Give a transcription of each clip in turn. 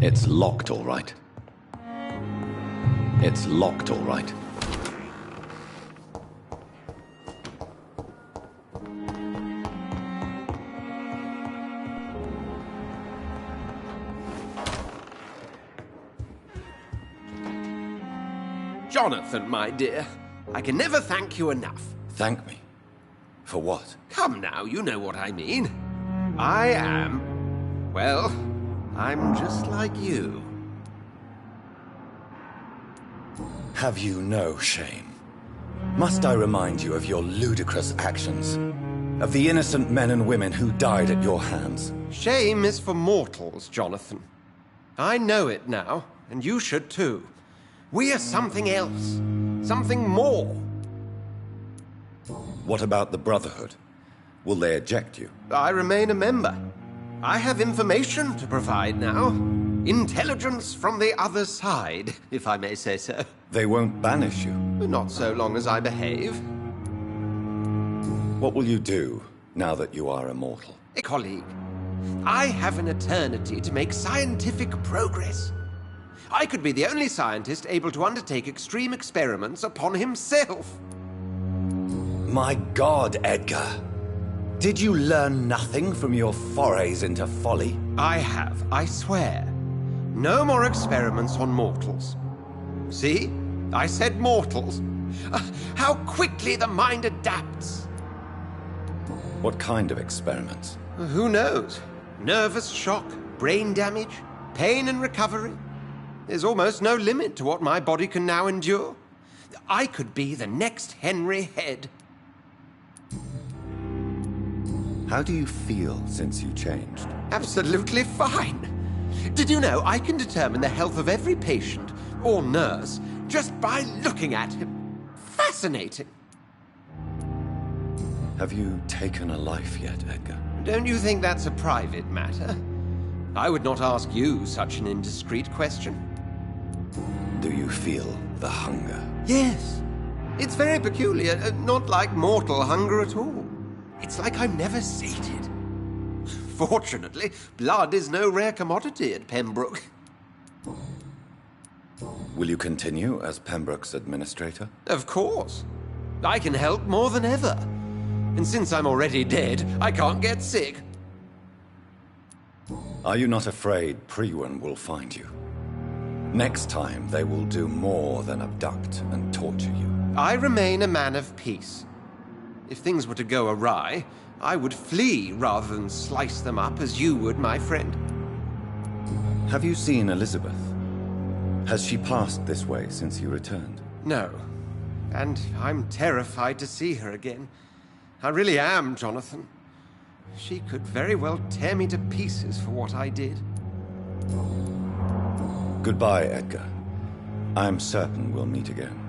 It's locked, all right. It's locked, all right. Jonathan, my dear, I can never thank you enough. Thank me? For what? Come now, you know what I mean. I am... well, I'm just like you. Have you no shame? Must I remind you of your ludicrous actions? Of the innocent men and women who died at your hands? Shame is for mortals, Jonathan. I know it now, and you should too. We are something else. Something more. What about the Brotherhood? Will they eject you? I remain a member. I have information to provide now. Intelligence from the other side, if I may say so. They won't banish you? Not so long as I behave. What will you do now that you are immortal? A colleague, I have an eternity to make scientific progress. I could be the only scientist able to undertake extreme experiments upon himself. My God, Edgar. Did you learn nothing from your forays into folly? I have, I swear. No more experiments on mortals. See? I said mortals. How quickly the mind adapts. What kind of experiments? Who knows? Nervous shock, brain damage, pain and recovery. There's almost no limit to what my body can now endure. I could be the next Henry Head. How do you feel since you changed? Absolutely fine. Did you know I can determine the health of every patient or nurse just by looking at him? Fascinating. Have you taken a life yet, Edgar? Don't you think that's a private matter? I would not ask you such an indiscreet question. Do you feel the hunger? Yes. It's very peculiar, not like mortal hunger at all. It's like I'm never sated. Fortunately, blood is no rare commodity at Pembroke. Will you continue as Pembroke's administrator? Of course. I can help more than ever. And since I'm already dead, I can't get sick. Are you not afraid Priwen will find you? Next time, they will do more than abduct and torture you. I remain a man of peace. If things were to go awry, I would flee rather than slice them up as you would, my friend. Have you seen Elizabeth? Has she passed this way since you returned? No. And I'm terrified to see her again. I really am, Jonathan. She could very well tear me to pieces for what I did. Goodbye, Edgar. I am certain we'll meet again.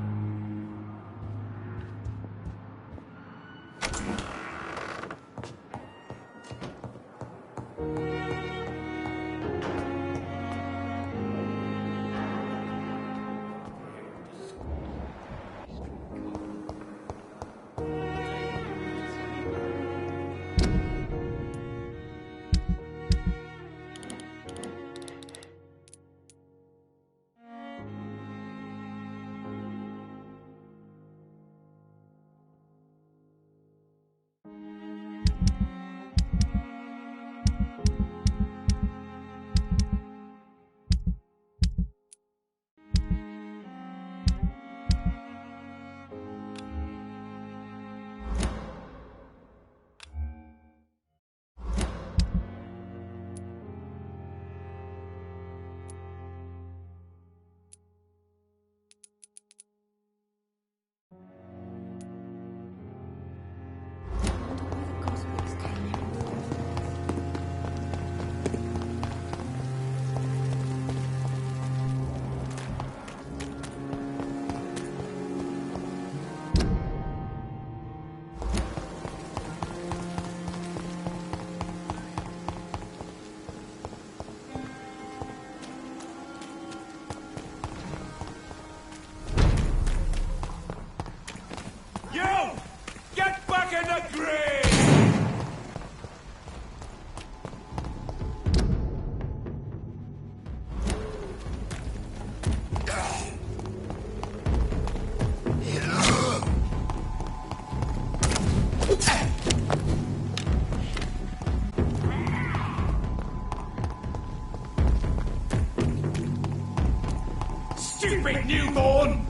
stupid newborn!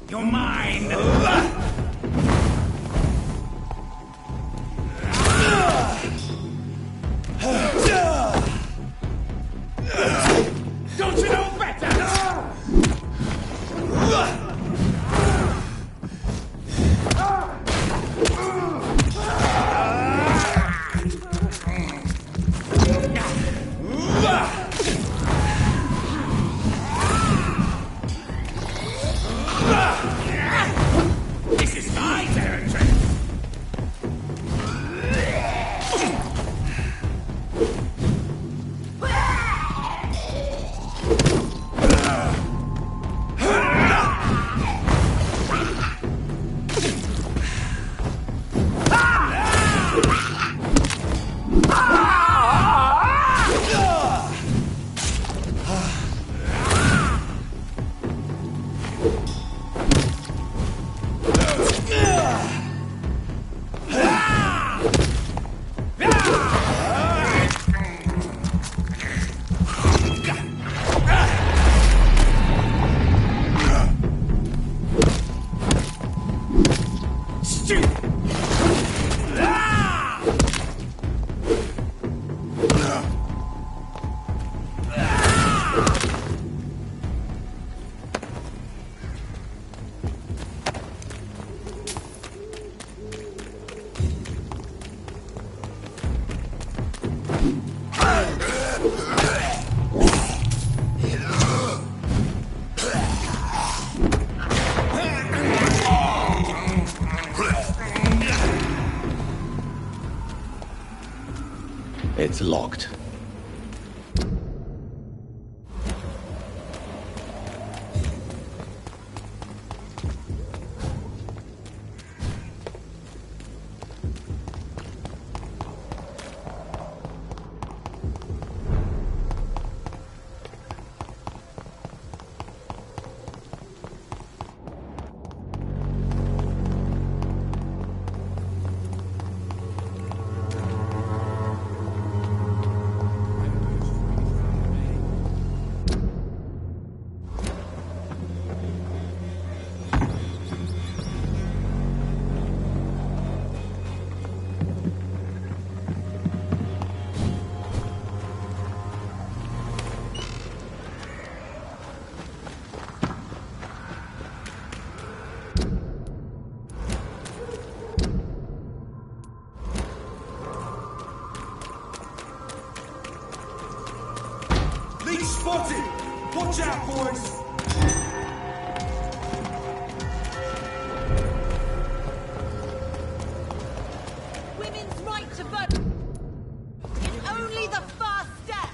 You're mine! Don't you know better? This is my territory! It's locked. Spotted! Watch out, boys! Women's right to vote is only the first step.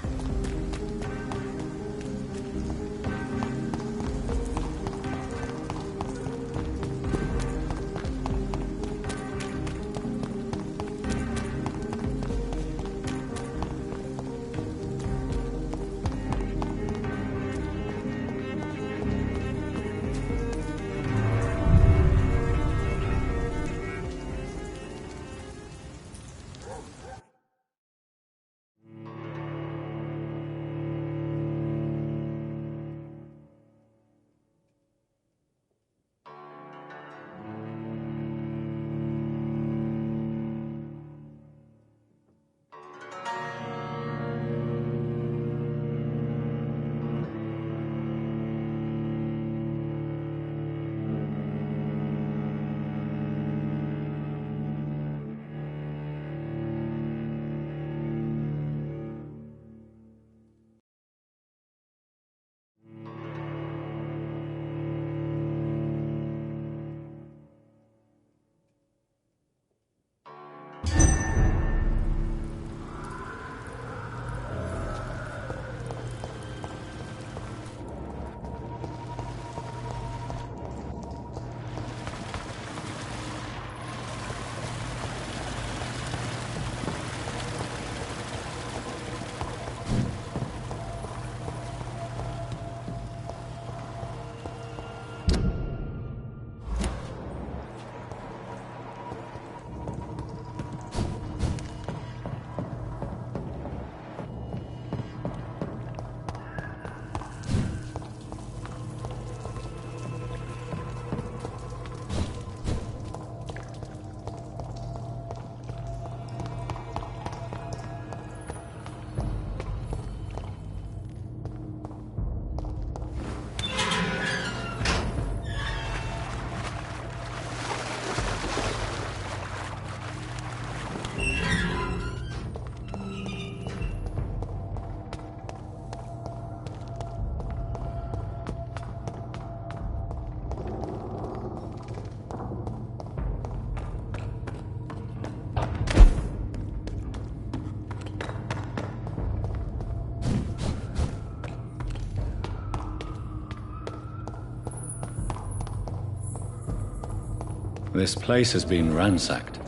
This place has been ransacked.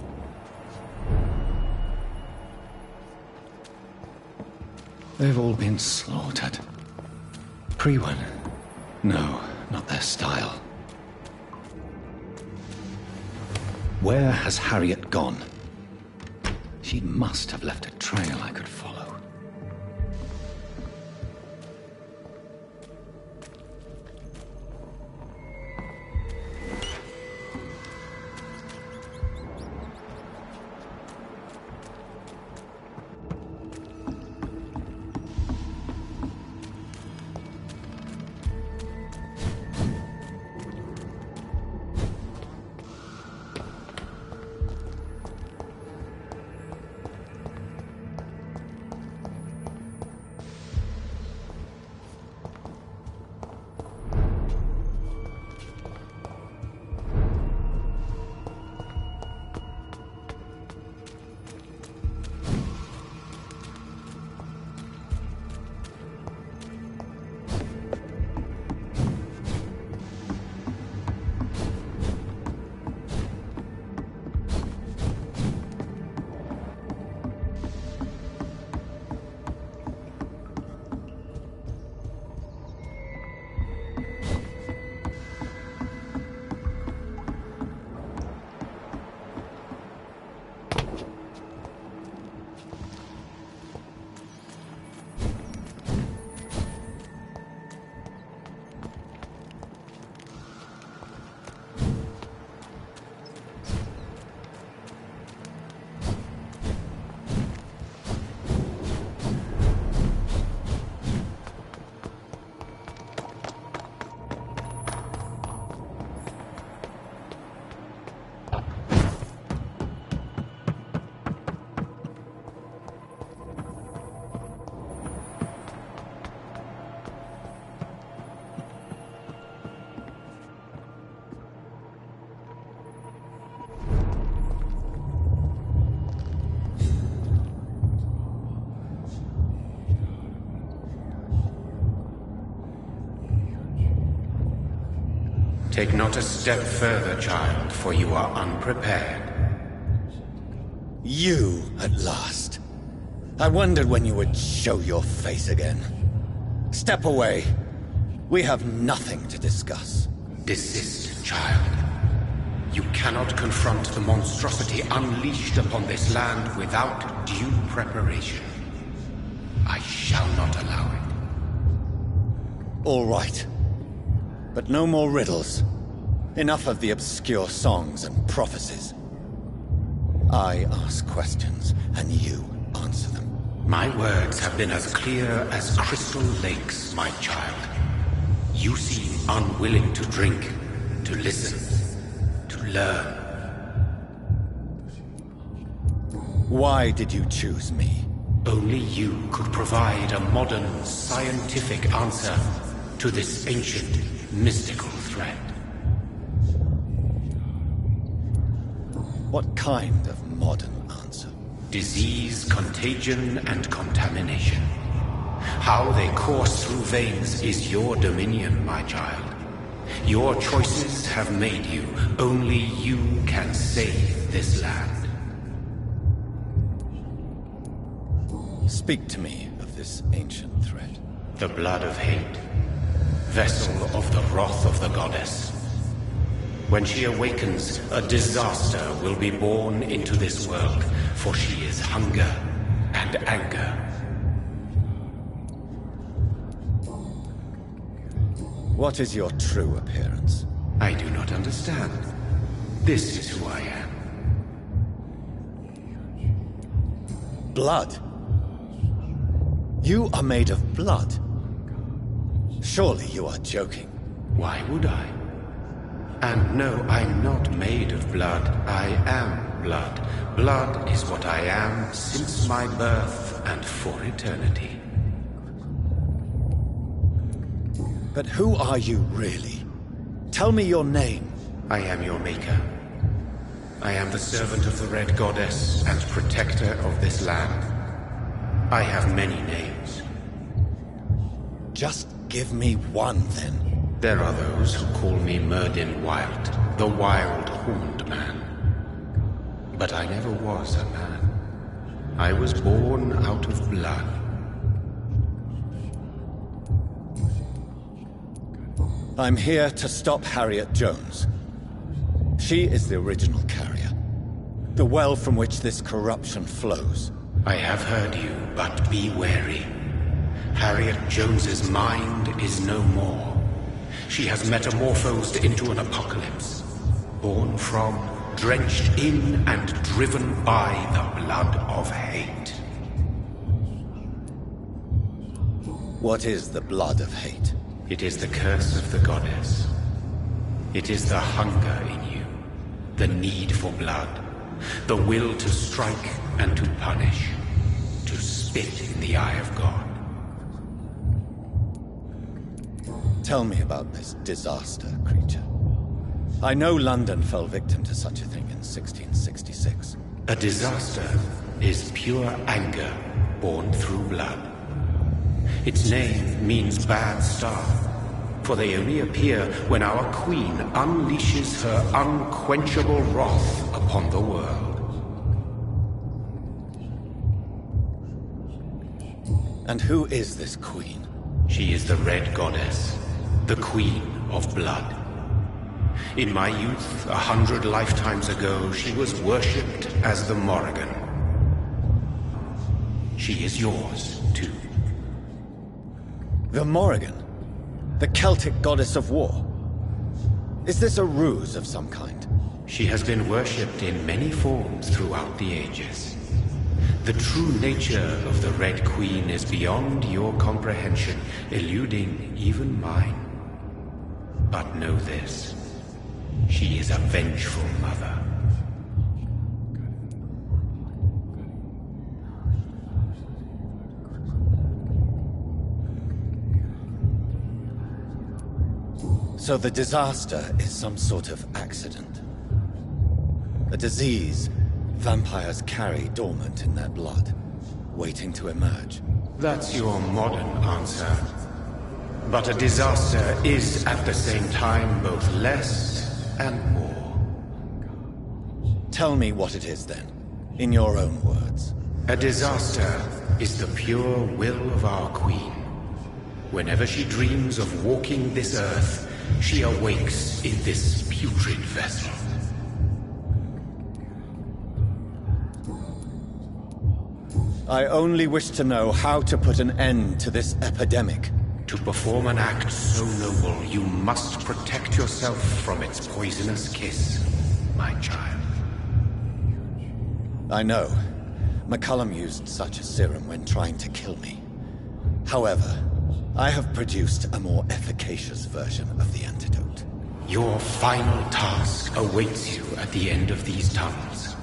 They've all been slaughtered. Pre-one. No, not their style. Where has Harriet gone? She must have left a trail I could follow. Take not a step further, child, for you are unprepared. You, at last. I wondered when you would show your face again. Step away. We have nothing to discuss. Desist, child. You cannot confront the monstrosity unleashed upon this land without due preparation. I shall not allow it. All right. But no more riddles. Enough of the obscure songs and prophecies. I ask questions, and you answer them. My words have been as clear as crystal lakes, my child. You seem unwilling to drink, to listen, to learn. Why did you choose me? Only you could provide a modern, scientific answer to this ancient, mystical threat. What kind of modern answer? Disease, contagion, and contamination. How they course through veins is your dominion, my child. Your choices have made you. Only you can save this land. Speak to me of this ancient threat. The blood of hate. Vessel of the wrath of the goddess. When she awakens, a disaster will be born into this world, for she is hunger and anger. What is your true appearance? I do not understand. This is who I am. Blood? You are made of blood. Surely you are joking. Why would I? And no, I'm not made of blood. I am blood. Blood is what I am since my birth and for eternity. But who are you really? Tell me your name. I am your maker. I am the servant of the Red Goddess and protector of this land. I have many names. Just give me one, then. There are those who call me Merdin Wild, the Wild Horned Man. But I never was a man. I was born out of blood. I'm here to stop Harriet Jones. She is the original carrier. The well from which this corruption flows. I have heard you, but be wary. Harriet Jones's mind is no more. She has metamorphosed into an apocalypse. Born from, drenched in, and driven by the blood of hate. What is the blood of hate? It is the curse of the goddess. It is the hunger in you, the need for blood, the will to strike and to punish, to spit in the eye of God. Tell me about this disaster creature. I know London fell victim to such a thing in 1666. A disaster is pure anger born through blood. Its name means bad star, for they only appear when our queen unleashes her unquenchable wrath upon the world. And who is this queen? She is the Red Goddess, the Queen of Blood. In my youth, 100 lifetimes ago, she was worshipped as the Morrigan. She is yours, too. The Morrigan? The Celtic goddess of war? Is this a ruse of some kind? She has been worshipped in many forms throughout the ages. The true nature of the Red Queen is beyond your comprehension, eluding even mine. But know this. She is a vengeful mother. So the disaster is some sort of accident. A disease vampires carry dormant in their blood, waiting to emerge. That's your modern answer. But a disaster is at the same time both less and more. Tell me what it is then, in your own words. A disaster is the pure will of our queen. Whenever she dreams of walking this earth, she awakes in this putrid vessel. I only wish to know how to put an end to this epidemic. To perform an act so noble, you must protect yourself from its poisonous kiss, my child. I know. McCullum used such a serum when trying to kill me. However, I have produced a more efficacious version of the antidote. Your final task awaits you at the end of these tunnels.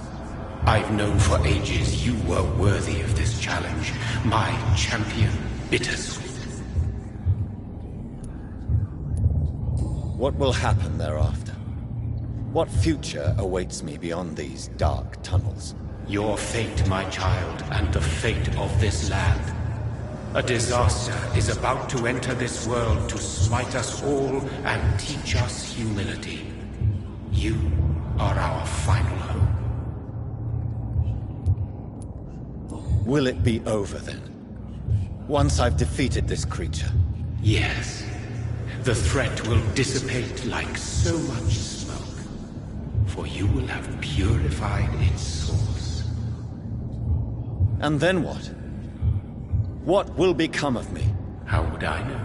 I've known for ages you were worthy of this challenge, my champion, Bittersweet. What will happen thereafter? What future awaits me beyond these dark tunnels? Your fate, my child, and the fate of this land. A disaster is about to enter this world to smite us all and teach us humility. You are our final hope. Will it be over then? Once I've defeated this creature? Yes. The threat will dissipate like so much smoke, for you will have purified its source. And then what? What will become of me? How would I know?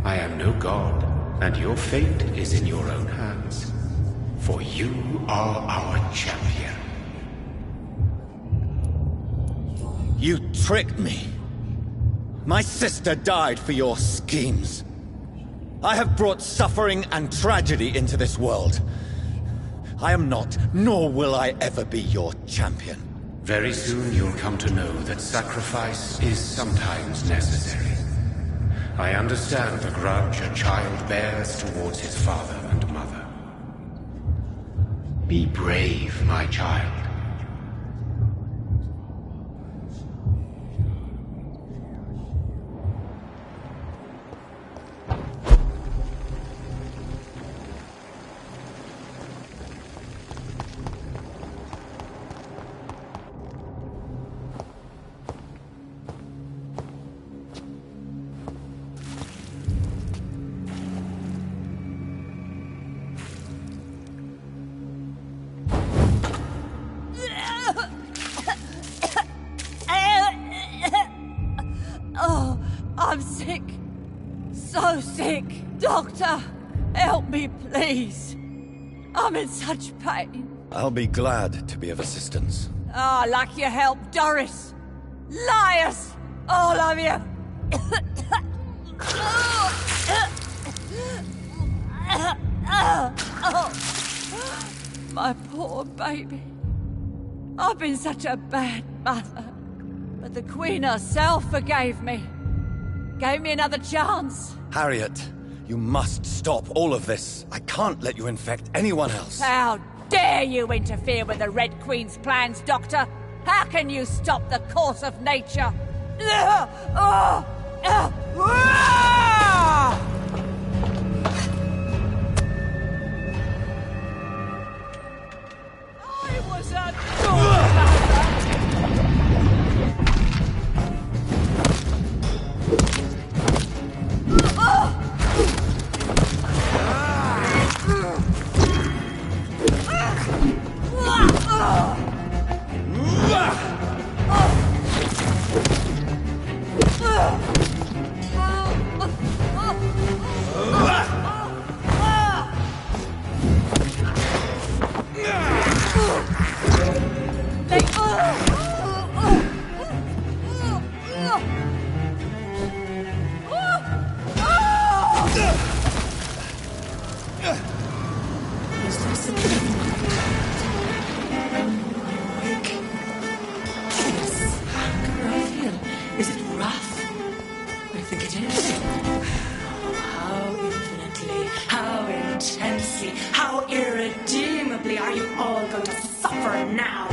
I am no god, and your fate is in your own hands. For you are our champion. You tricked me. My sister died for your schemes. I have brought suffering and tragedy into this world. I am not, nor will I ever be your champion. Very soon you'll come to know that sacrifice is sometimes necessary. I understand the grudge a child bears towards his father and mother. Be brave, my child. Doctor, help me, please. I'm in such pain. I'll be glad to be of assistance. Ah, like your help, Doris. Liars! All of you! My poor baby. I've been such a bad mother. But the Queen herself forgave me. Gave me another chance. Harriet, you must stop all of this. I can't let you infect anyone else. How dare you interfere with the Red Queen's plans, Doctor? How can you stop the course of nature? I was a good mother. Is it rough? I think it is. How infinitely, how intensely, how irredeemably are you all going to suffer now?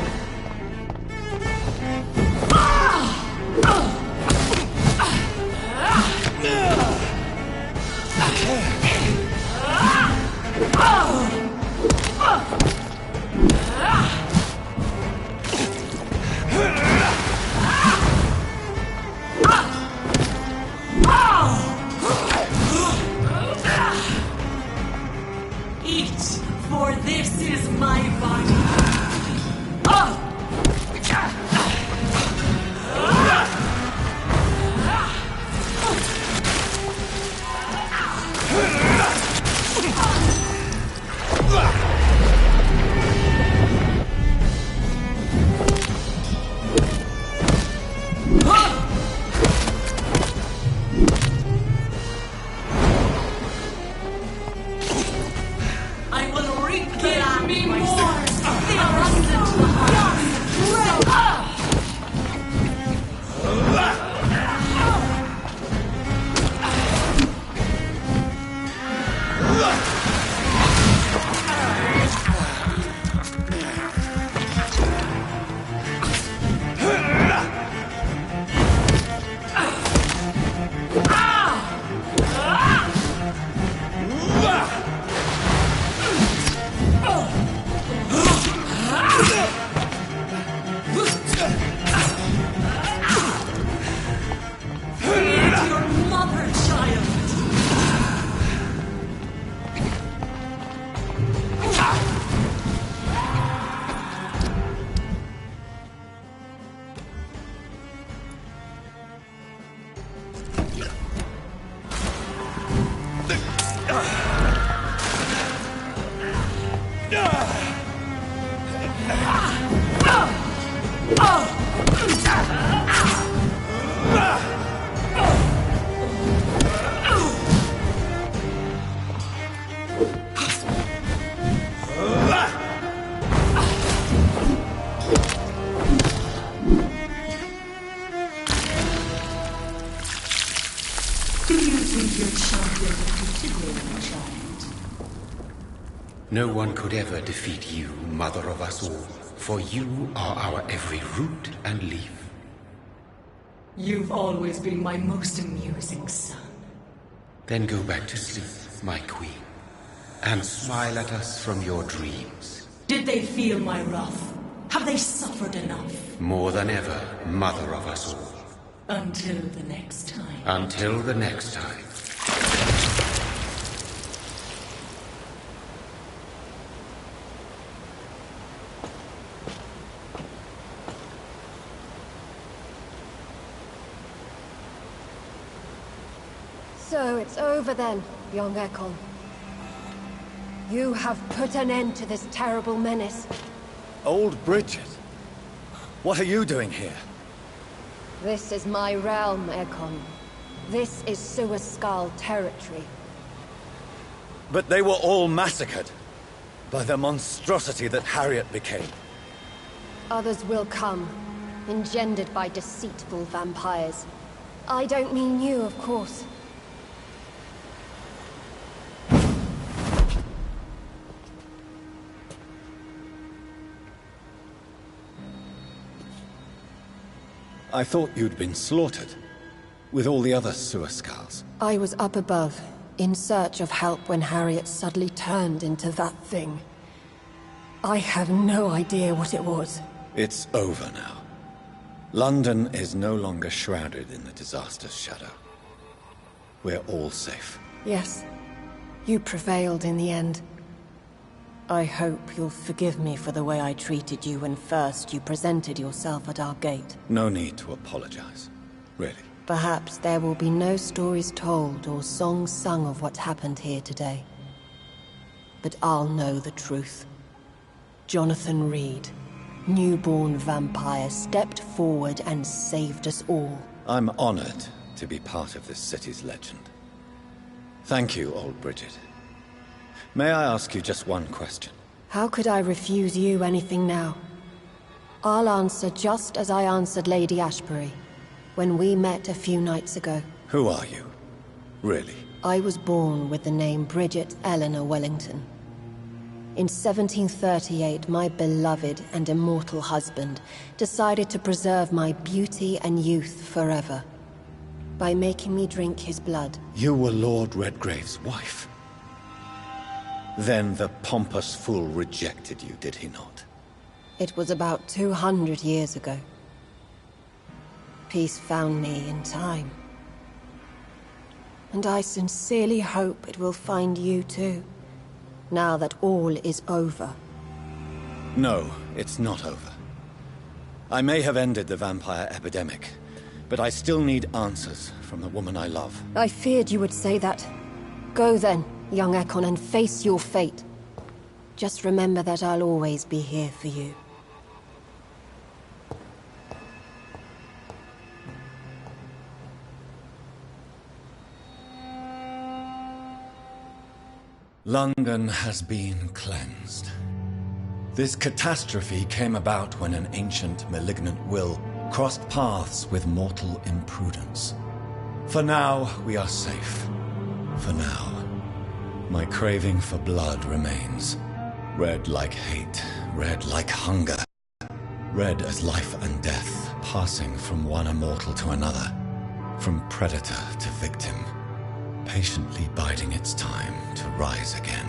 Eat, for this is my body. I will reap the land myself. The abundant your mother, child. Do you think your champion will defeat me, child? No one could ever defeat you, mother of us all, for you are our every root and leaf. You've always been my most amusing son. Then go back to sleep, my queen, and smile at us from your dreams. Did they feel my wrath? Have they suffered enough? More than ever, mother of us all. Until the next time. Until the next time. So it's over then. young Ekon. You have put an end to this terrible menace. Old Bridget? What are you doing here? This is my realm, Ekon. This is Suaskal territory. But they were all massacred by the monstrosity that Harriet became. Others will come, engendered by deceitful vampires. I don't mean you, of course. I thought you'd been slaughtered, with all the other Suaskals. I was up above, in search of help when Harriet suddenly turned into that thing. I have no idea what it was. It's over now. London is no longer shrouded in the disaster's shadow. We're all safe. Yes, you prevailed in the end. I hope you'll forgive me for the way I treated you when first you presented yourself at our gate. No need to apologize, really. Perhaps there will be no stories told or songs sung of what happened here today. But I'll know the truth. Jonathan Reid, newborn vampire, stepped forward and saved us all. I'm honored to be part of this city's legend. Thank you, old Bridget. May I ask you just one question? How could I refuse you anything now? I'll answer just as I answered Lady Ashbury when we met a few nights ago. Who are you? Really? I was born with the name Bridget Eleanor Wellington. In 1738, my beloved and immortal husband decided to preserve my beauty and youth forever by making me drink his blood. You were Lord Redgrave's wife. Then the pompous fool rejected you, did he not? It was about 200 years ago. Peace found me in time. And I sincerely hope it will find you too, now that all is over. No, it's not over. I may have ended the vampire epidemic, but I still need answers from the woman I love. I feared you would say that. Go then, young Ekon, and face your fate. Just remember that I'll always be here for you. London has been cleansed. This catastrophe came about when an ancient, malignant will crossed paths with mortal imprudence. For now, we are safe. For now. My craving for blood remains. Red like hate, red like hunger. Red as life and death, passing from one immortal to another. From predator to victim. Patiently biding its time to rise again.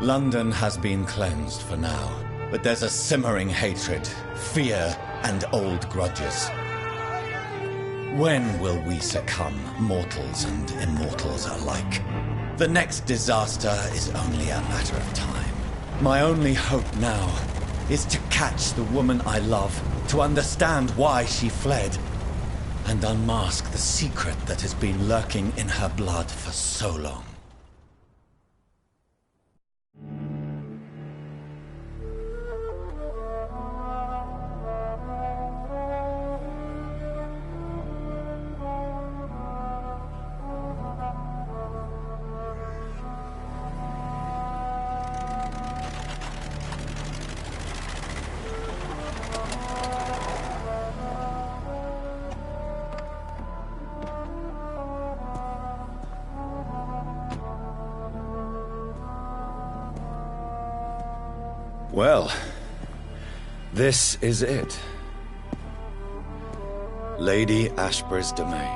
London has been cleansed for now, but there's a simmering hatred, fear, and old grudges. When will we succumb, mortals and immortals alike? The next disaster is only a matter of time. My only hope now is to catch the woman I love, to understand why she fled, and unmask the secret that has been lurking in her blood for so long. Well, this is it. Lady Ashbury's domain.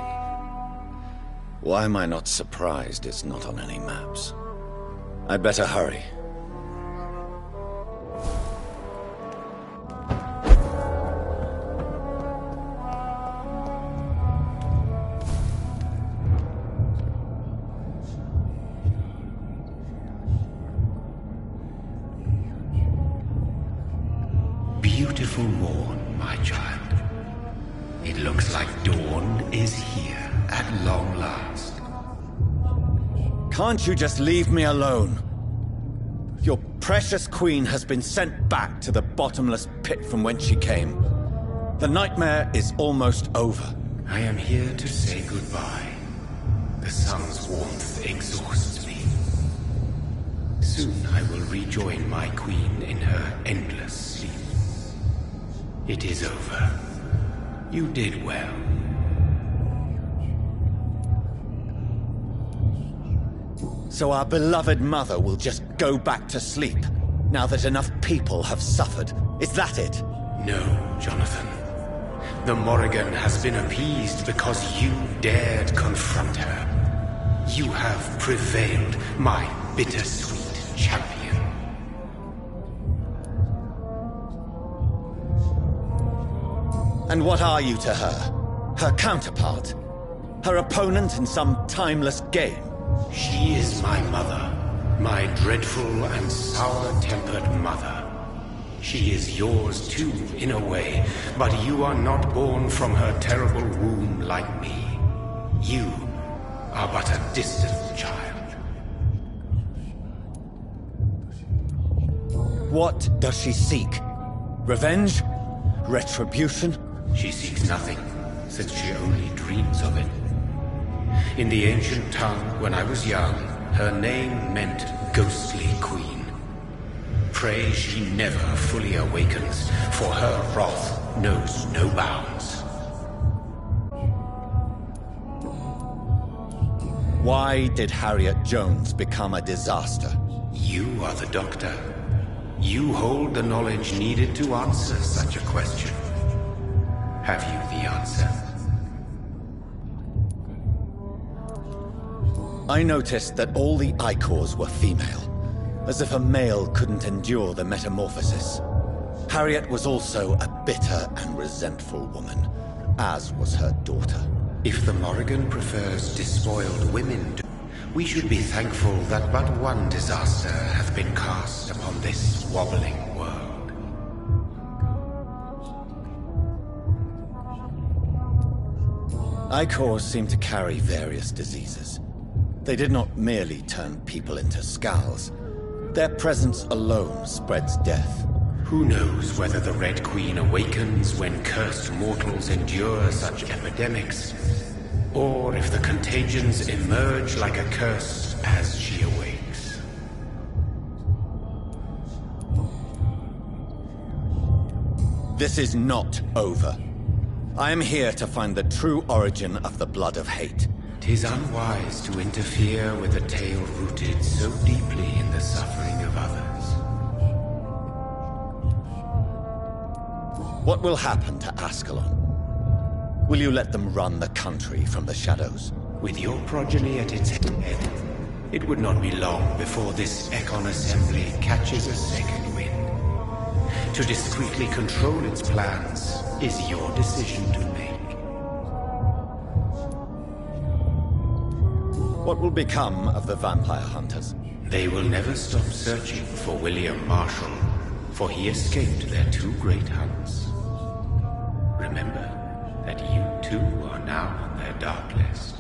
Why am I not surprised it's not on any maps? I'd better hurry. Beautiful morn, my child. It looks like dawn is here at long last. Can't you just leave me alone? Your precious queen has been sent back to the bottomless pit from whence she came. The nightmare is almost over. I am here to say goodbye. The sun's warmth exhausts me. Soon I will rejoin my queen in her endless sleep. It is over. You did well. So our beloved mother will just go back to sleep, now that enough people have suffered. Is that it? No, Jonathan. The Morrigan has been appeased because you dared confront her. You have prevailed, my bittersweet champion. And what are you to her? Her counterpart? Her opponent in some timeless game? She is my mother, my dreadful and sour-tempered mother. She is yours too, in a way, but you are not born from her terrible womb like me. You are but a distant child. What does she seek? Revenge? Retribution? She seeks nothing, since she only dreams of it. In the ancient tongue, when I was young, her name meant Ghostly Queen. Pray she never fully awakens, for her wrath knows no bounds. Why did Harriet Jones become a disaster? You are the doctor. You hold the knowledge needed to answer such a question. Have you the answer? I noticed that all the Icors were female, as if a male couldn't endure the metamorphosis. Harriet was also a bitter and resentful woman, as was her daughter. If the Morrigan prefers despoiled women, we should be thankful that but one disaster hath been cast upon this wobbling world. Icors seem to carry various diseases. They did not merely turn people into skulls. Their presence alone spreads death. Who knows whether the Red Queen awakens when cursed mortals endure such epidemics, or if the contagions emerge like a curse as she awakes. This is not over. I am here to find the true origin of the blood of hate. 'Tis unwise to interfere with a tale rooted so deeply in the suffering of others. What will happen to Ascalon? Will you let them run the country from the shadows? With your progeny at its head, it would not be long before this Econ Assembly catches a second wind. To discreetly control its plans is your decision to make. What will become of the vampire hunters? They will never stop searching for William Marshall, for he escaped their two great hunts. Remember that you too are now on their dark list.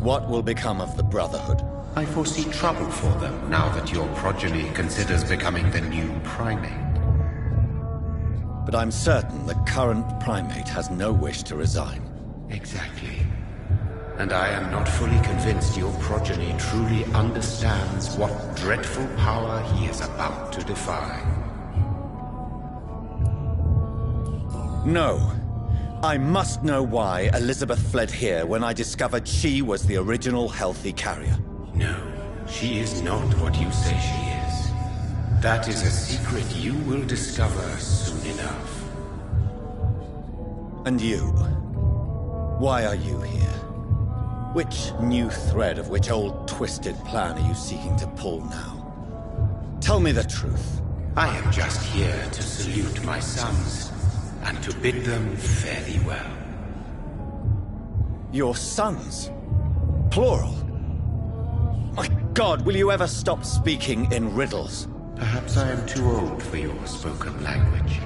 What will become of the Brotherhood? I foresee trouble for them now that your progeny considers becoming the new primate. But I'm certain the current primate has no wish to resign. Exactly. And I am not fully convinced your progeny truly understands what dreadful power he is about to defy. No. I must know why Elizabeth fled here when I discovered she was the original healthy carrier. No, she is not what you say she is. That is a secret you will discover soon enough. And you? Why are you here? Which new thread of which old twisted plan are you seeking to pull now? Tell me the truth. I am just here to salute my sons, and to bid them fare thee well. Your sons? Plural? My God, will you ever stop speaking in riddles? Perhaps I am too old for your spoken language.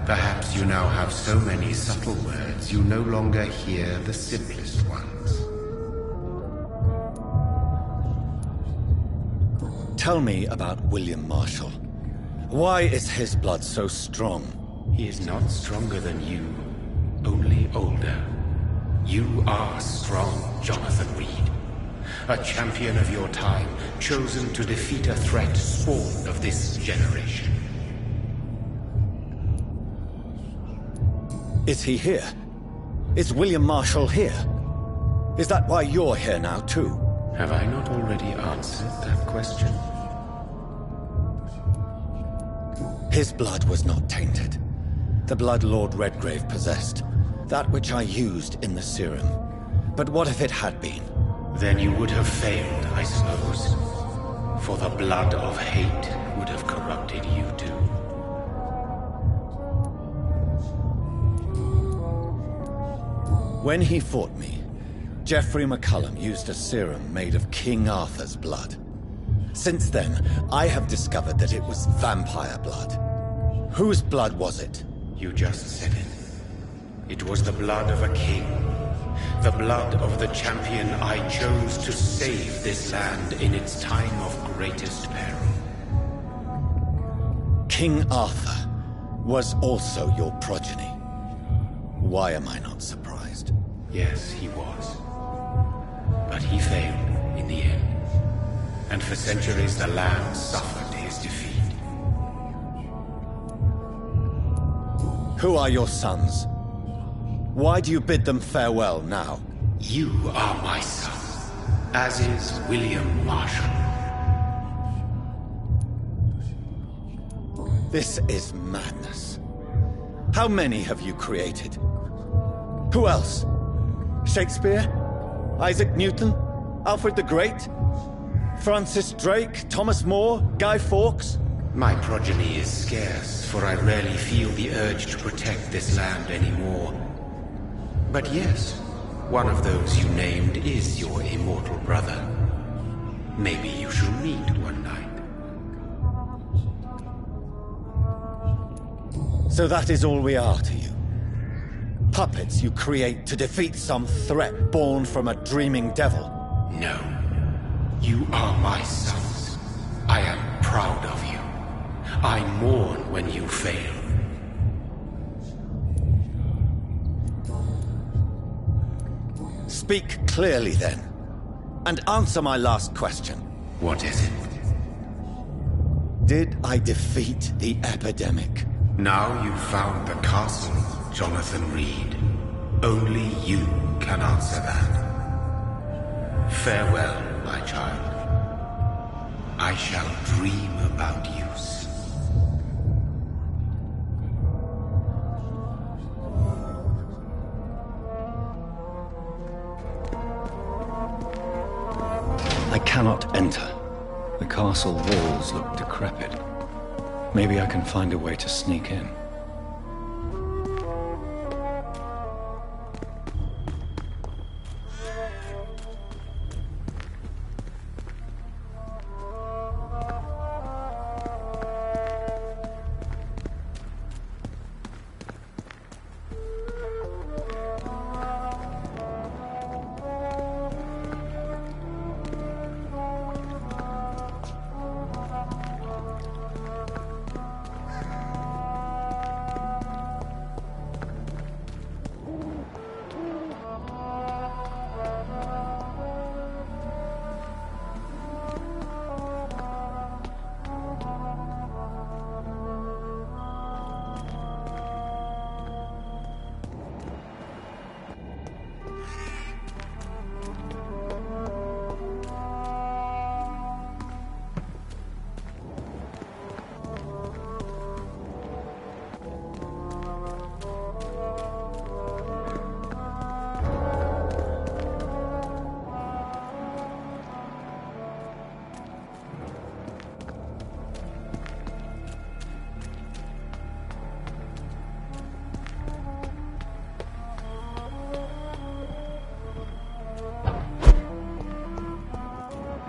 Perhaps you now have so many subtle words you no longer hear the simplest ones. Tell me about William Marshall. Why is his blood so strong? He is not stronger than you, only older. You are strong, Jonathan Reid. A champion of your time, chosen to defeat a threat spawned of this generation. Is he here? Is William Marshall here? Is that why you're here now, too? Have I not already answered that question? His blood was not tainted. The blood Lord Redgrave possessed. That which I used in the serum. But what if it had been? Then you would have failed, I suppose. For the blood of hate would have corrupted you too. When he fought me, Geoffrey McCullum used a serum made of King Arthur's blood. Since then, I have discovered that it was vampire blood. Whose blood was it? You just said it. It was the blood of a king. The blood of the champion I chose to save this land in its time of greatest peril. King Arthur was also your progeny. Why am I not surprised? Yes, he was. But he failed in the end. And for centuries the land suffered his defeat. Who are your sons? Why do you bid them farewell now? You are my son, as is William Marshall. This is madness. How many have you created? Who else? Shakespeare? Isaac Newton? Alfred the Great? Francis Drake? Thomas More? Guy Fawkes? My progeny is scarce, for I rarely feel the urge to protect this land anymore. But yes, one of those you named is your immortal brother. Maybe you shall meet one night. So that is all we are to you? Puppets you create to defeat some threat born from a dreaming devil? No. You are my sons. I am proud of you. I mourn when you fail. Speak clearly then, and answer my last question. What is it? Did I defeat the epidemic? Now you've found the castle, Jonathan Reid. Only you can answer that. Farewell, my child. I shall dream about you soon. I cannot enter. The castle walls look decrepit. Maybe I can find a way to sneak in.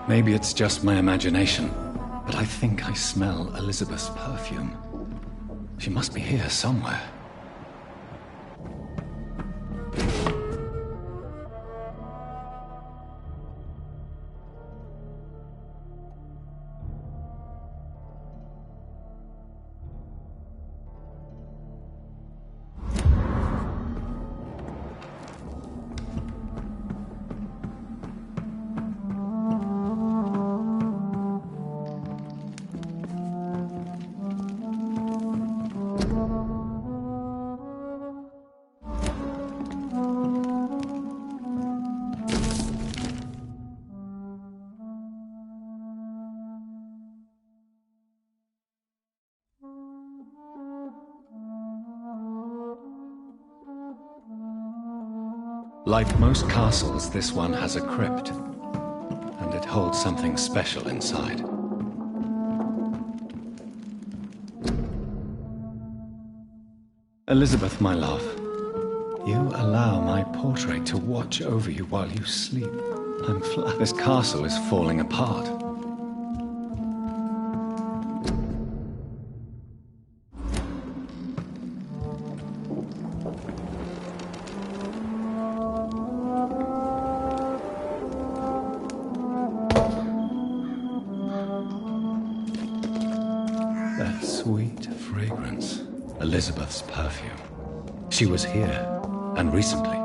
Maybe it's just my imagination, but I think I smell Elizabeth's perfume. She must be here somewhere. Like most castles, this one has a crypt, and it holds something special inside. Elizabeth, my love, you allow my portrait to watch over you while you sleep. I'm flat. This castle is falling apart. That sweet fragrance. Elizabeth's perfume. She was here, and recently.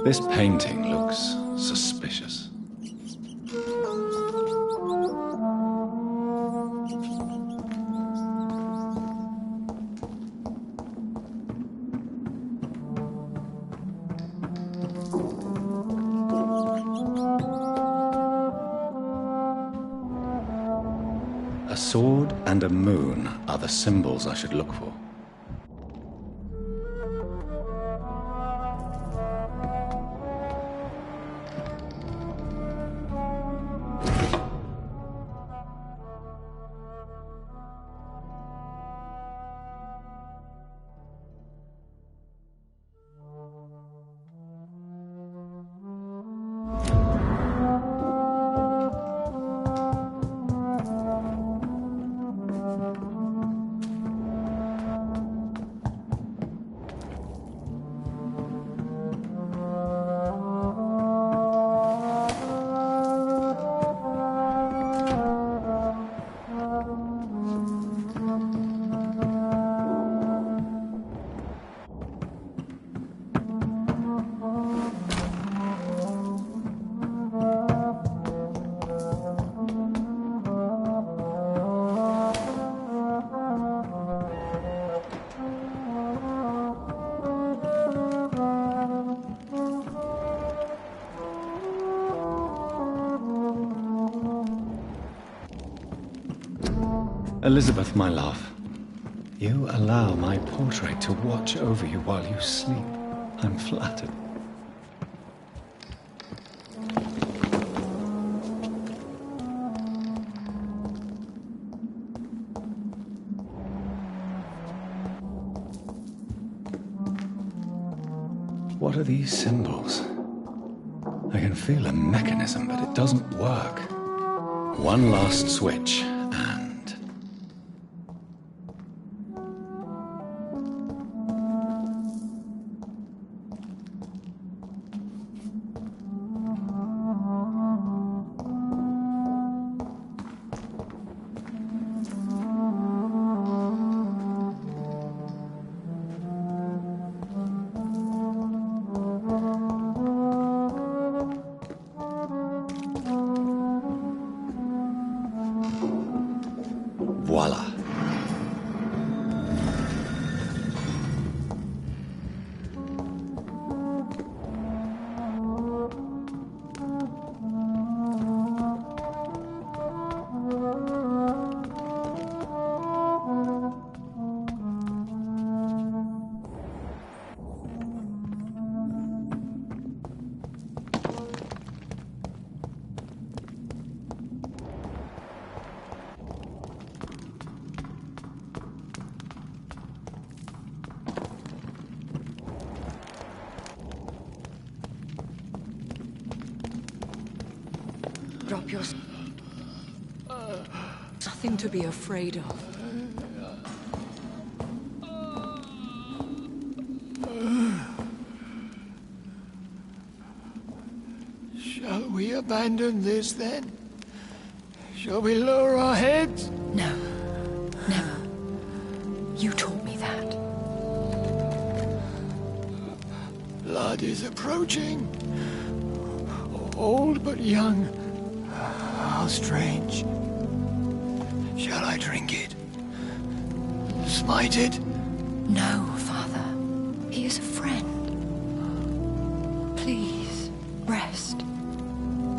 This painting looks suspicious. A sword and a moon are the symbols I should look for. Elizabeth, my love, you allow my portrait to watch over you while you sleep. I'm flattered. What are these symbols? I can feel a mechanism, but it doesn't work. One last switch, and... voila. Drop your... Nothing to be afraid of. Shall we abandon this then? Shall we lower our heads? No. Never. You taught me that. Blood is approaching. Old but young. How strange. Shall I drink it? Smite it? No, Father. He is a friend. Please, rest.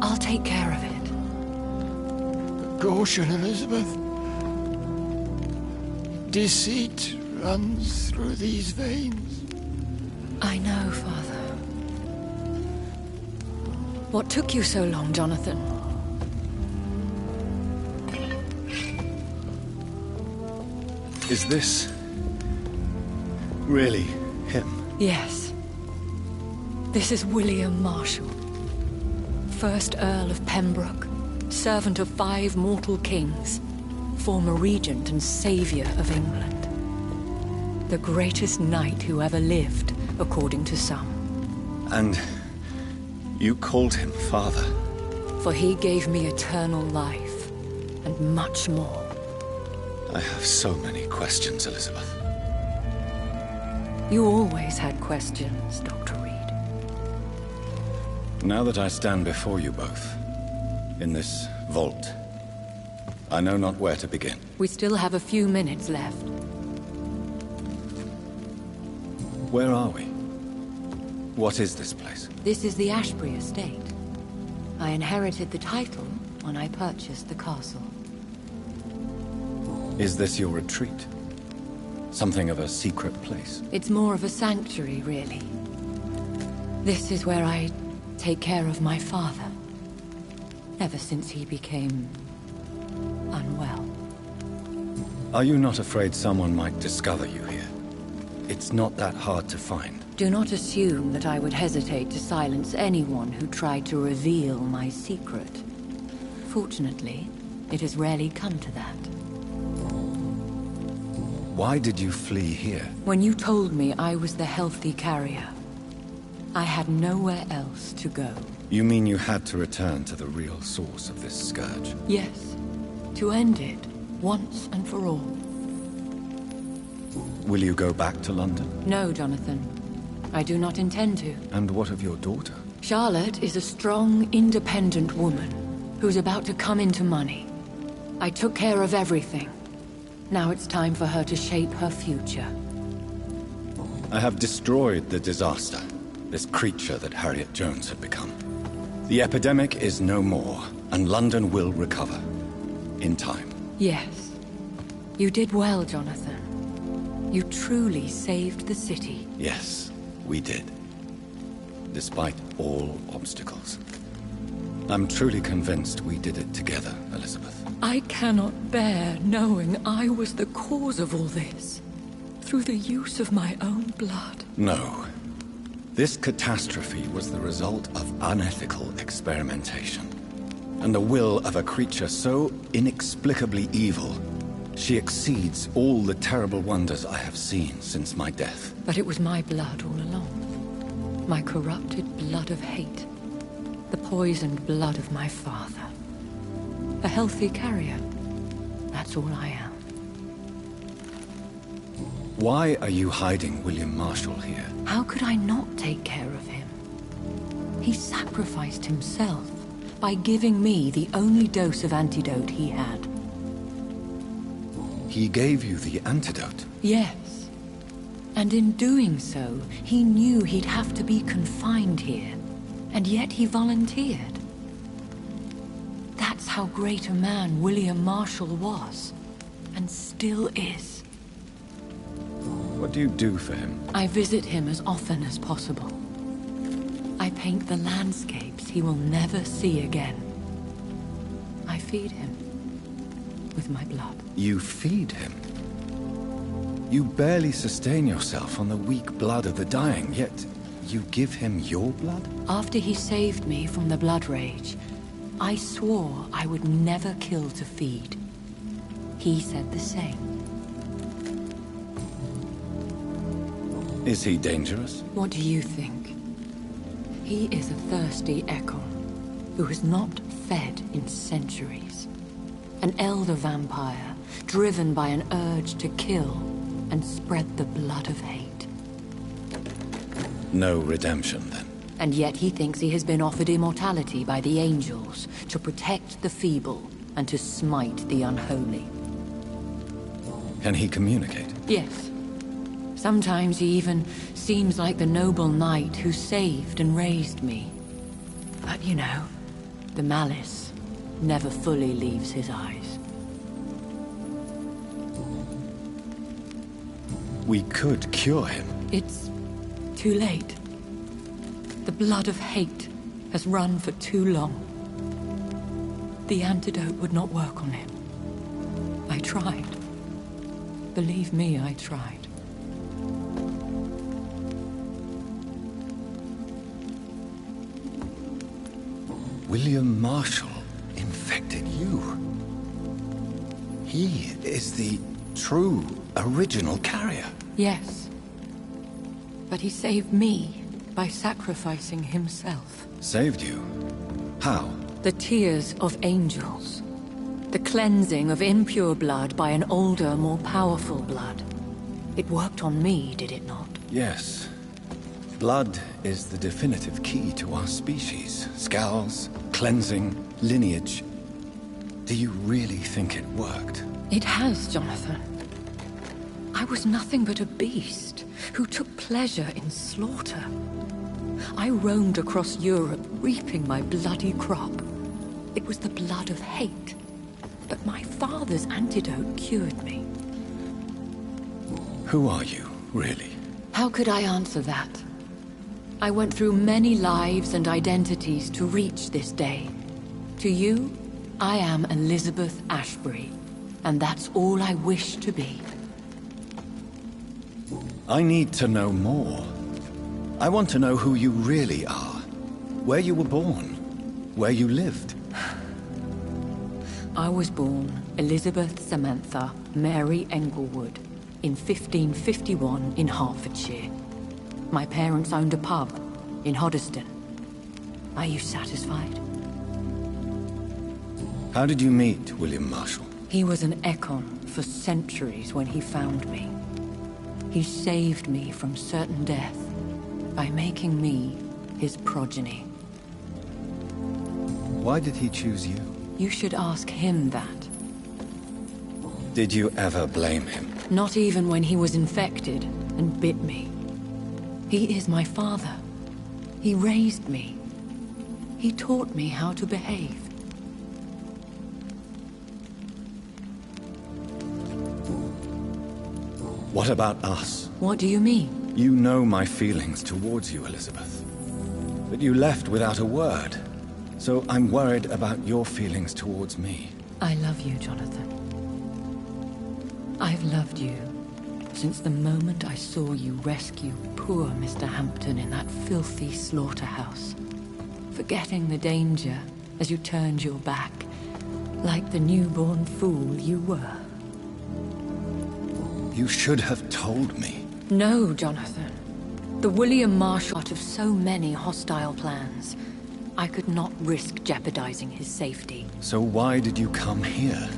I'll take care of it. Caution, Elizabeth. Deceit runs through these veins. I know, Father. What took you so long, Jonathan? Is this... really him? Yes. This is William Marshall, 1st Earl of Pembroke, servant of 5 mortal kings, former regent and saviour of England. The greatest knight who ever lived, according to some. And you called him father? For he gave me eternal life, and much more. I have so many questions, Elizabeth. You always had questions, Dr. Reid. Now that I stand before you both, in this vault, I know not where to begin. We still have a few minutes left. Where are we? What is this place? This is the Ashbury estate. I inherited the title when I purchased the castle. Is this your retreat? Something of a secret place? It's more of a sanctuary, really. This is where I take care of my father. Ever since he became... unwell. Are you not afraid someone might discover you here? It's not that hard to find. Do not assume that I would hesitate to silence anyone who tried to reveal my secret. Fortunately, it has rarely come to that. Why did you flee here? When you told me I was the healthy carrier, I had nowhere else to go. You mean you had to return to the real source of this scourge? Yes, to end it, once and for all. Will you go back to London? No, Jonathan. I do not intend to. And what of your daughter? Charlotte is a strong, independent woman who's about to come into money. I took care of everything. Now it's time for her to shape her future. I have destroyed the disaster, this creature that Harriet Jones had become. The epidemic is no more, and London will recover. In time. Yes. You did well, Jonathan. You truly saved the city. Yes, we did. Despite all obstacles. I'm truly convinced we did it together, Elizabeth. I cannot bear knowing I was the cause of all this. Through the use of my own blood. No. This catastrophe was the result of unethical experimentation. And the will of a creature so inexplicably evil, she exceeds all the terrible wonders I have seen since my death. But it was my blood all along. My corrupted blood of hate. The poisoned blood of my father. A healthy carrier. That's all I am. Why are you hiding William Marshall here? How could I not take care of him? He sacrificed himself by giving me the only dose of antidote he had. He gave you the antidote? Yes. And in doing so, he knew he'd have to be confined here. And yet he volunteered. That's how great a man William Marshall was. And still is. What do you do for him? I visit him as often as possible. I paint the landscapes he will never see again. I feed him with my blood. You feed him? You barely sustain yourself on the weak blood of the dying, yet you give him your blood? After he saved me from the blood rage, I swore I would never kill to feed. He said the same. Is he dangerous? What do you think? He is a thirsty Ekon, who has not fed in centuries. An elder vampire, driven by an urge to kill and spread the blood of hate. No redemption, then? And yet he thinks he has been offered immortality by the angels to protect the feeble and to smite the unholy. Can he communicate? Yes. Sometimes he even seems like the noble knight who saved and raised me. But you know, the malice never fully leaves his eyes. We could cure him. It's too late. The blood of hate has run for too long. The antidote would not work on him. I tried. Believe me, I tried. William Marshall infected you. He is the true, original carrier. Yes. But he saved me by sacrificing himself. Saved you? How? The tears of angels. The cleansing of impure blood by an older, more powerful blood. It worked on me, did it not? Yes. Blood is the definitive key to our species. Scowls, cleansing, lineage. Do you really think it worked? It has, Jonathan. I was nothing but a beast who took pleasure in slaughter. I roamed across Europe, reaping my bloody crop. It was the blood of hate. But my father's antidote cured me. Who are you, really? How could I answer that? I went through many lives and identities to reach this day. To you, I am Elizabeth Ashbury, and that's all I wish to be. I need to know more. I want to know who you really are. Where you were born. Where you lived. I was born Elizabeth Samantha Mary Englewood in 1551 in Hertfordshire. My parents owned a pub in Hoddesdon. Are you satisfied? How did you meet William Marshall? He was an Ekon for centuries when he found me. He saved me from certain death by making me his progeny. Why did he choose you? You should ask him that. Did you ever blame him? Not even when he was infected and bit me. He is my father. He raised me. He taught me how to behave. What about us? What do you mean? You know my feelings towards you, Elizabeth. But you left without a word. So I'm worried about your feelings towards me. I love you, Jonathan. I've loved you since the moment I saw you rescue poor Mr. Hampton in that filthy slaughterhouse. Forgetting the danger as you turned your back, like the newborn fool you were. You should have told me. No, Jonathan. The William Marsh out of so many hostile plans. I could not risk jeopardizing his safety. So why did you come here?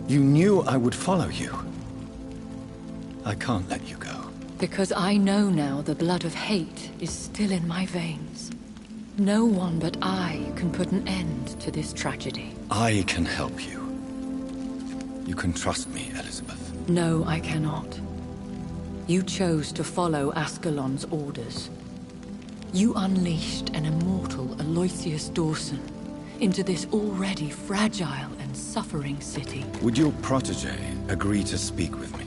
You knew I would follow you. I can't let you go. Because I know now the blood of hate is still in my veins. No one but I can put an end to this tragedy. I can help you. You can trust me, Elizabeth. No, I cannot. You chose to follow Ascalon's orders. You unleashed an immortal Aloysius Dawson into this already fragile and suffering city. Would your protege agree to speak with me?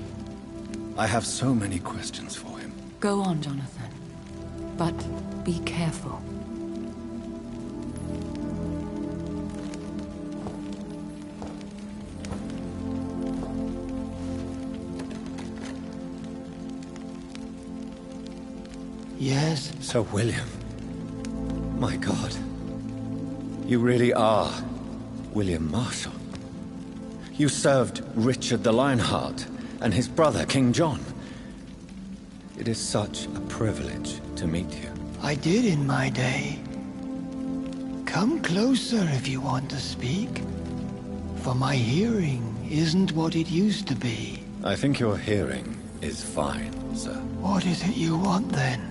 I have so many questions for him. Go on, Jonathan. But be careful. Yes? Sir William. My God. You really are William Marshall. You served Richard the Lionheart and his brother, King John. It is such a privilege to meet you. I did in my day. Come closer if you want to speak. For my hearing isn't what it used to be. I think your hearing is fine, sir. What is it you want then?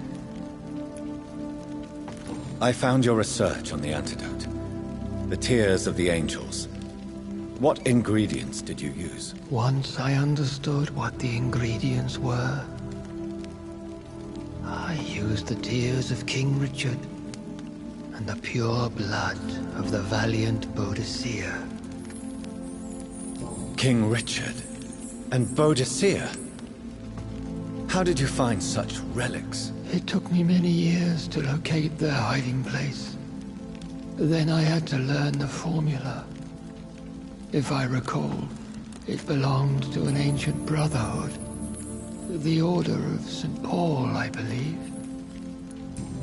I found your research on the antidote. The tears of the angels. What ingredients did you use? Once I understood what the ingredients were, I used the tears of King Richard and the pure blood of the valiant Boadicea. King Richard and Boadicea? How did you find such relics? It took me many years to locate their hiding place. Then I had to learn the formula. If I recall, it belonged to an ancient brotherhood. The Order of St. Paul, I believe.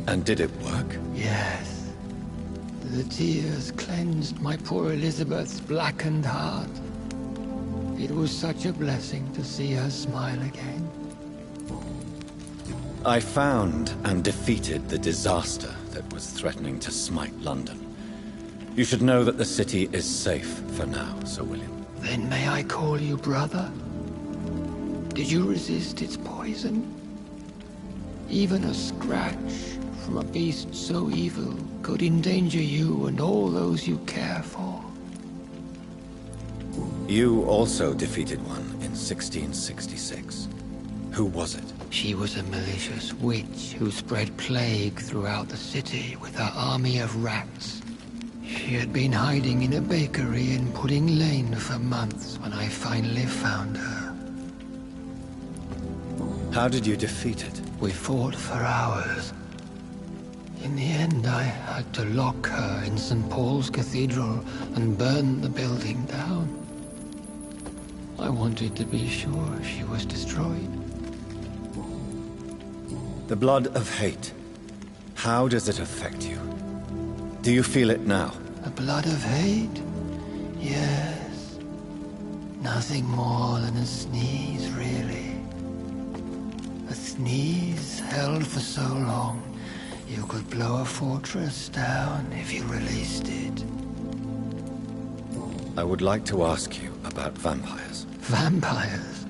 And did it work? Yes. The tears cleansed my poor Elizabeth's blackened heart. It was such a blessing to see her smile again. I found and defeated the disaster that was threatening to smite London. You should know that the city is safe for now, Sir William. Then may I call you brother? Did you resist its poison? Even a scratch from a beast so evil could endanger you and all those you care for. You also defeated one in 1666. Who was it? She was a malicious witch who spread plague throughout the city with her army of rats. She had been hiding in a bakery in Pudding Lane for months when I finally found her. How did you defeat it? We fought for hours. In the end, I had to lock her in St. Paul's Cathedral and burn the building down. I wanted to be sure she was destroyed. The blood of hate. How does it affect you? Do you feel it now? The blood of hate? Yes. Nothing more than a sneeze, really. A sneeze held for so long, you could blow a fortress down if you released it. I would like to ask you about vampires. Vampires?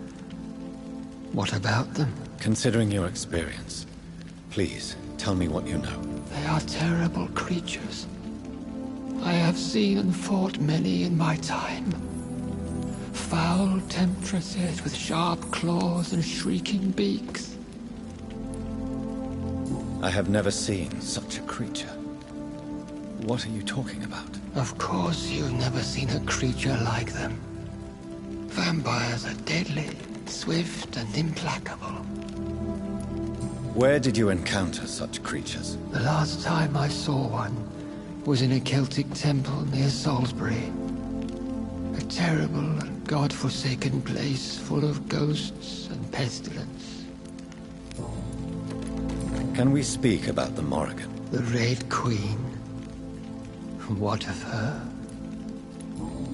What about them? Considering your experience, please tell me what you know. They are terrible creatures. I have seen and fought many in my time. Foul temptresses with sharp claws and shrieking beaks. I have never seen such a creature. What are you talking about? Of course you've never seen a creature like them. Vampires are deadly, swift and implacable. Where did you encounter such creatures? The last time I saw one was in a Celtic temple near Salisbury. A terrible and god-forsaken place full of ghosts and pestilence. Can we speak about the Morrigan? The Red Queen. What of her?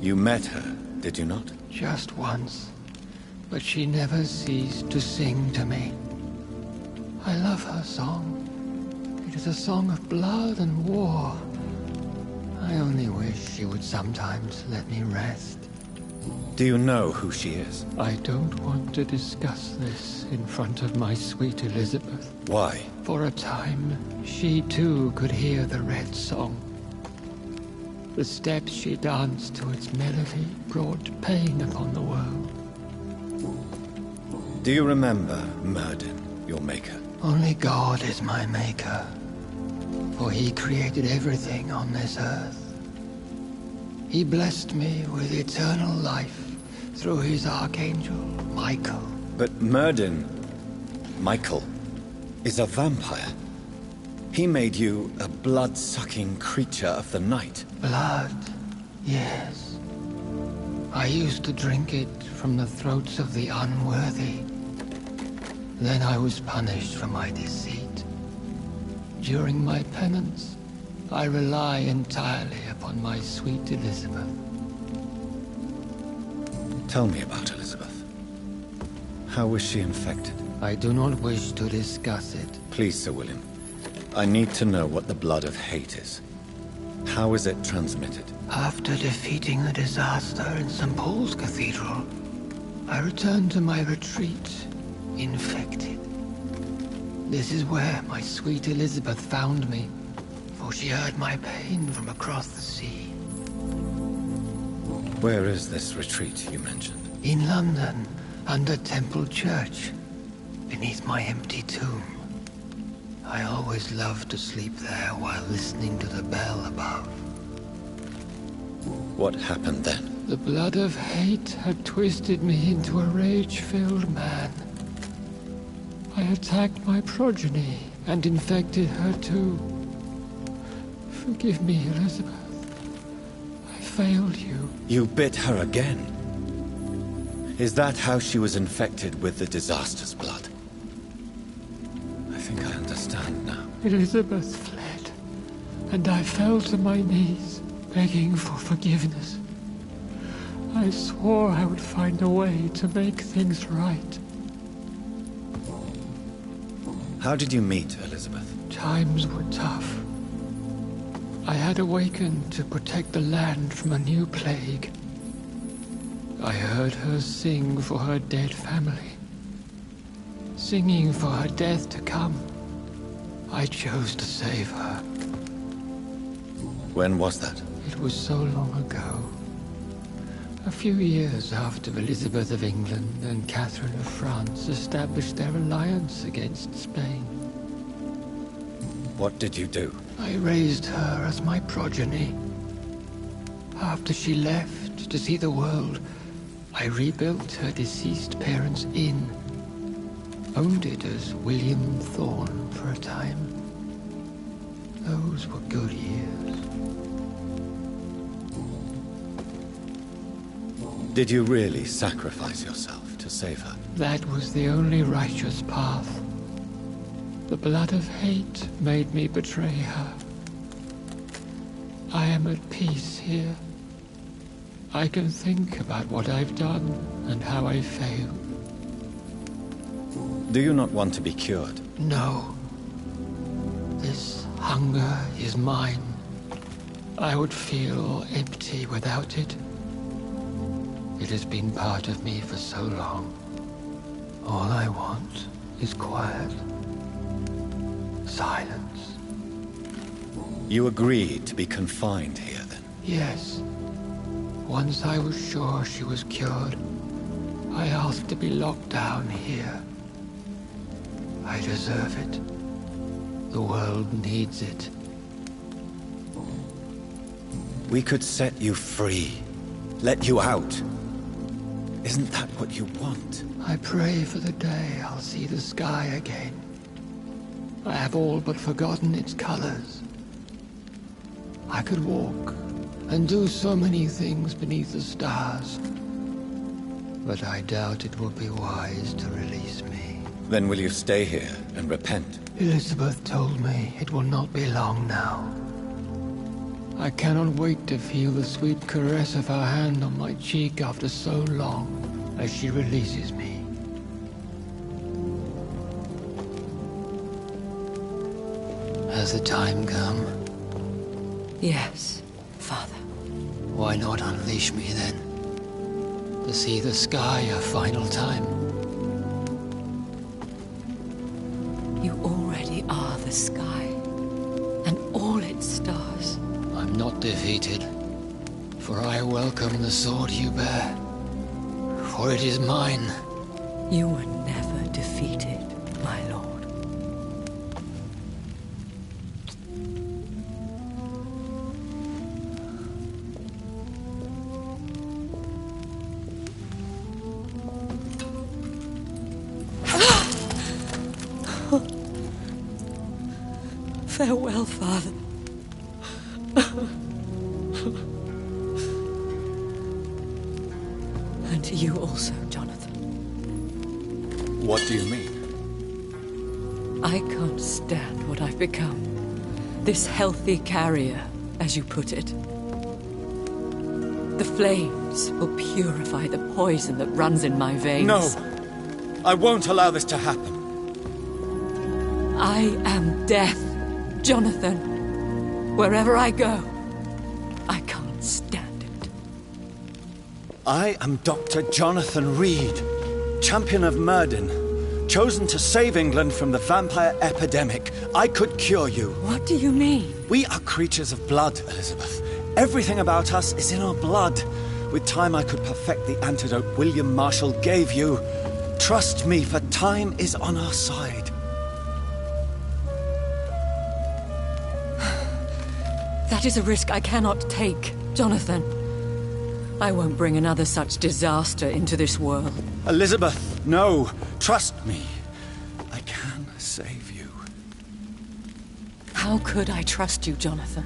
You met her, did you not? Just once. But she never ceased to sing to me. I love her song. It is a song of blood and war. I only wish she would sometimes let me rest. Do you know who she is? I don't want to discuss this in front of my sweet Elizabeth. Why? For a time, she too could hear the Red Song. The steps she danced to its melody brought pain upon the world. Do you remember Myrddin, your maker? Only God is my maker, for he created everything on this earth. He blessed me with eternal life through his archangel, Michael. But Myrddin, Michael, is a vampire. He made you a blood-sucking creature of the night. Blood, yes. I used to drink it from the throats of the unworthy. Then I was punished for my deceit. During my penance, I rely entirely upon my sweet Elizabeth. Tell me about Elizabeth. How was she infected? I do not wish to discuss it. Please, Sir William. I need to know what the blood of hate is. How is it transmitted? After defeating the disaster in St. Paul's Cathedral, I returned to my retreat, infected. This is where my sweet Elizabeth found me, for she heard my pain from across the sea. Where is this retreat you mentioned? In London, under Temple Church, beneath my empty tomb. I always loved to sleep there while listening to the bell above. What happened then? The blood of hate had twisted me into a rage-filled man. I attacked my progeny and infected her too. Forgive me, Elizabeth. I failed you. You bit her again? Is that how she was infected with the disaster's blood? I think I understand now. Elizabeth fled, and I fell to my knees, begging for forgiveness. I swore I would find a way to make things right. How did you meet Elizabeth? Times were tough. I had awakened to protect the land from a new plague. I heard her sing for her dead family. Singing for her death to come. I chose to save her. When was that? It was so long ago. A few years after Elizabeth of England and Catherine of France established their alliance against Spain. What did you do? I raised her as my progeny. After she left to see the world, I rebuilt her deceased parents' inn. Owned it as William Thorne for a time. Those were good years. Did you really sacrifice yourself to save her? That was the only righteous path. The blood of hate made me betray her. I am at peace here. I can think about what I've done and how I failed. Do you not want to be cured? No. This hunger is mine. I would feel empty without it. It has been part of me for so long. All I want is quiet. Silence. You agreed to be confined here, then? Yes. Once I was sure she was cured, I asked to be locked down here. I deserve it. The world needs it. We could set you free. Let you out. Isn't that what you want? I pray for the day I'll see the sky again. I have all but forgotten its colors. I could walk and do so many things beneath the stars. But I doubt it will be wise to release me. Then will you stay here and repent? Elizabeth told me it will not be long now. I cannot wait to feel the sweet caress of her hand on my cheek after so long, as she releases me. Has the time come? Yes, Father. Why not unleash me then? To see the sky a final time. You already are the sky, and all its stars. I'm not defeated, for I welcome the sword you bear, for it is mine. You were never defeated, my lord. Farewell, Father. And to you also, Jonathan. What do you mean? I can't stand what I've become. This healthy carrier, as you put it. The flames will purify the poison that runs in my veins. No! I won't allow this to happen. I am death, Jonathan. Wherever I go, I can't stand it. I am Dr. Jonathan Reid, champion of Myrddin, chosen to save England from the vampire epidemic. I could cure you. What do you mean? We are creatures of blood, Elizabeth. Everything about us is in our blood. With time, I could perfect the antidote William Marshall gave you. Trust me, for time is on our side. That is a risk I cannot take, Jonathan. I won't bring another such disaster into this world. Elizabeth, no. Trust me. I can save you. How could I trust you, Jonathan?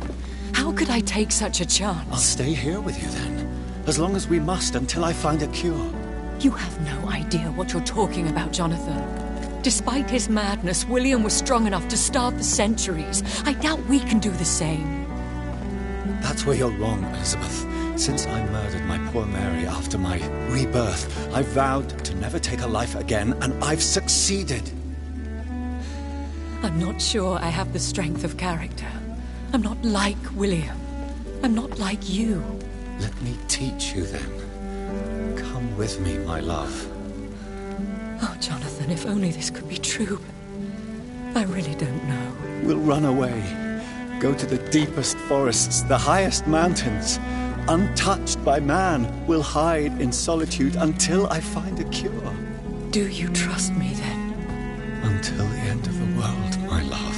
How could I take such a chance? I'll stay here with you then. As long as we must, until I find a cure. You have no idea what you're talking about, Jonathan. Despite his madness, William was strong enough to start the centuries. I doubt we can do the same. That's where you're wrong, Elizabeth. Since I murdered my poor Mary after my rebirth, I vowed to never take a life again, and I've succeeded. I'm not sure I have the strength of character. I'm not like William. I'm not like you. Let me teach you then. Come with me, my love. Oh, Jonathan, if only this could be true. I really don't know. We'll run away. Go to the deepest forests, the highest mountains. Untouched by man, we'll hide in solitude until I find a cure. Do you trust me then? Until the end of the world, my love.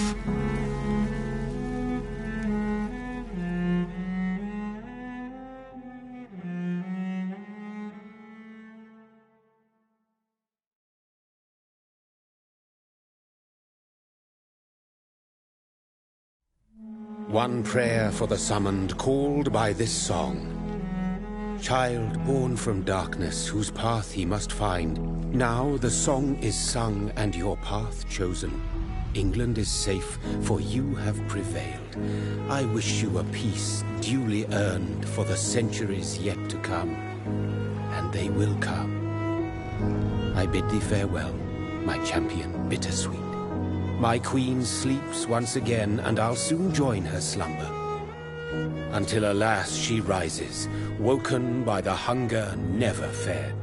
One prayer for the summoned, called by this song. Child born from darkness, whose path he must find. Now the song is sung and your path chosen. England is safe, for you have prevailed. I wish you a peace duly earned for the centuries yet to come. And they will come. I bid thee farewell, my champion bittersweet. My queen sleeps once again, and I'll soon join her slumber. Until alas she rises, woken by the hunger never fed.